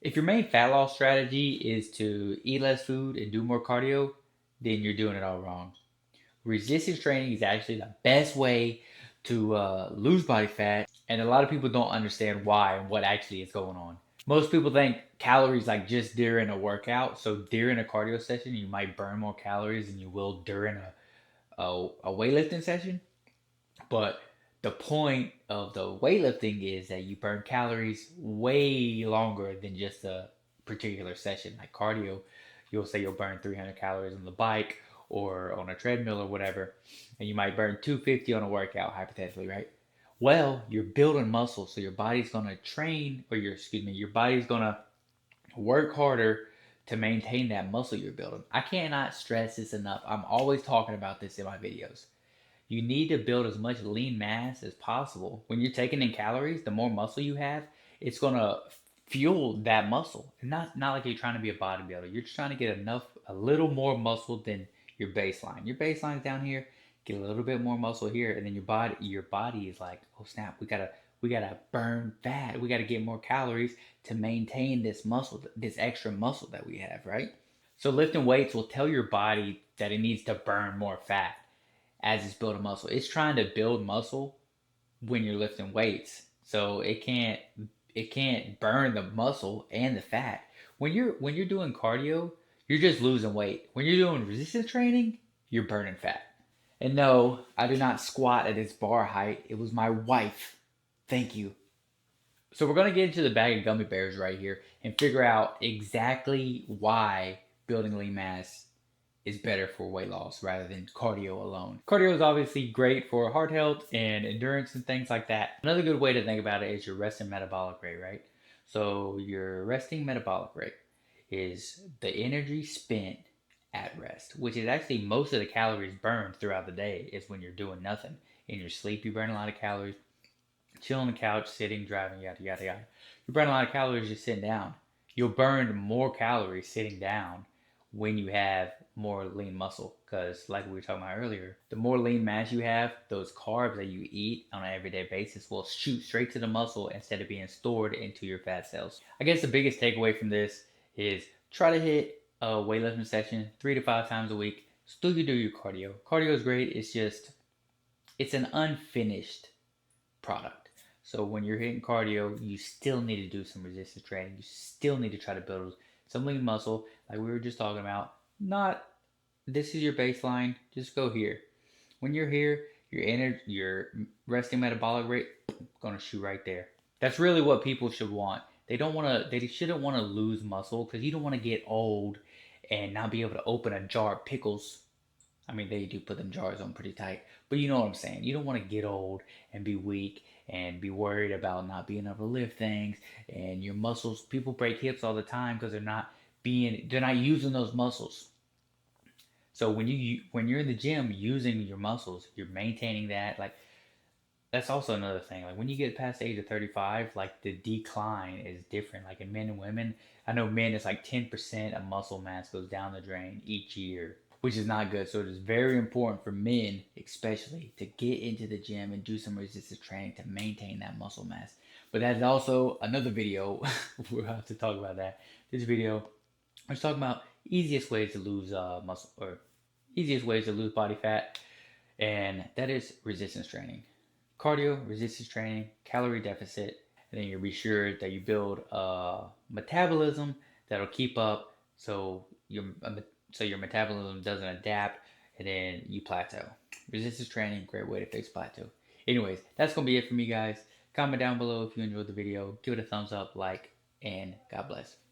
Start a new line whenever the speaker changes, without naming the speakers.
If your main fat loss strategy is to eat less food and do more cardio, then you're doing it all wrong. Resistance training is actually the best way to lose body fat, and a lot of people don't understand why and what actually is going on. Most people think calories like just during a workout. So during a cardio session, you might burn more calories than you will during a weightlifting session. But the point of the weightlifting is that you burn calories way longer than just a particular session. Like cardio, you'll say you'll burn 300 calories on the bike or on a treadmill or whatever, and you might burn 250 on a workout, hypothetically, right? Well, you're building muscle, so your body's gonna train, or your body's gonna work harder to maintain that muscle you're building. I cannot stress this enough. I'm always talking about this in my videos. You need to build as much lean mass as possible. When you're taking in calories, the more muscle you have, it's gonna fuel that muscle. And not like you're trying to be a bodybuilder. You're just trying to get a little more muscle than your baseline. Your baseline's down here. Get a little bit more muscle here, and then your body is like, oh snap, we gotta burn fat. We gotta get more calories to maintain this muscle, this extra muscle that we have, right? So lifting weights will tell your body that it needs to burn more fat as it's building muscle. It's trying to build muscle when you're lifting weights. So it can't burn the muscle and the fat. When you're doing cardio, you're just losing weight. When you're doing resistance training, you're burning fat. And no, I do not squat at its bar height. It was my wife. Thank you. So we're going to get into the bag of gummy bears right here and figure out exactly why building lean mass is better for weight loss rather than cardio alone. Cardio is obviously great for heart health and endurance and things like that. Another good way to think about it is your resting metabolic rate, right? So your resting metabolic rate is the energy spent at rest, which is actually most of the calories burned throughout the day is when you're doing nothing. In your sleep, you burn a lot of calories. Chill on the couch, sitting, driving, yada yada yada. You burn a lot of calories just sitting down. You'll burn more calories sitting down when you have more lean muscle. Because, like we were talking about earlier, the more lean mass you have, those carbs that you eat on an everyday basis will shoot straight to the muscle instead of being stored into your fat cells. I guess the biggest takeaway from this is try to hit a weightlifting session 3 to 5 times a week. Still, you do your cardio. Cardio is great. It's an unfinished product. So when you're hitting cardio, you still need to do some resistance training. You still need to try to build some lean muscle, like we were just talking about. Not this is your baseline. Just go here. When you're here, your resting metabolic rate gonna shoot right there. That's really what people should want. They don't want to. They shouldn't want to lose muscle because you don't want to get old and not be able to open a jar of pickles. I mean, they do put them jars on pretty tight, but you know what I'm saying. You don't want to get old and be weak and be worried about not being able to lift things and your muscles. People break hips all the time because they're not using those muscles. So when you're in the gym using your muscles, you're maintaining that. Like that's also another thing. Like when you get past the age of 35, like the decline is different. Like in men and women, I know men it's like 10% of muscle mass goes down the drain each year, which is not good. So it is very important for men, especially, to get into the gym and do some resistance training to maintain that muscle mass. But that is also another video. We'll have to talk about that. This video, I was talking about easiest ways to lose muscle or easiest ways to lose body fat, and that is resistance training. Cardio, resistance training, calorie deficit, and then you be sure that you build a metabolism that'll keep up so your metabolism doesn't adapt and then you plateau. Resistance training, great way to fix plateau. Anyways, that's gonna be it for me guys. Comment down below if you enjoyed the video, give it a thumbs up, like, and God bless.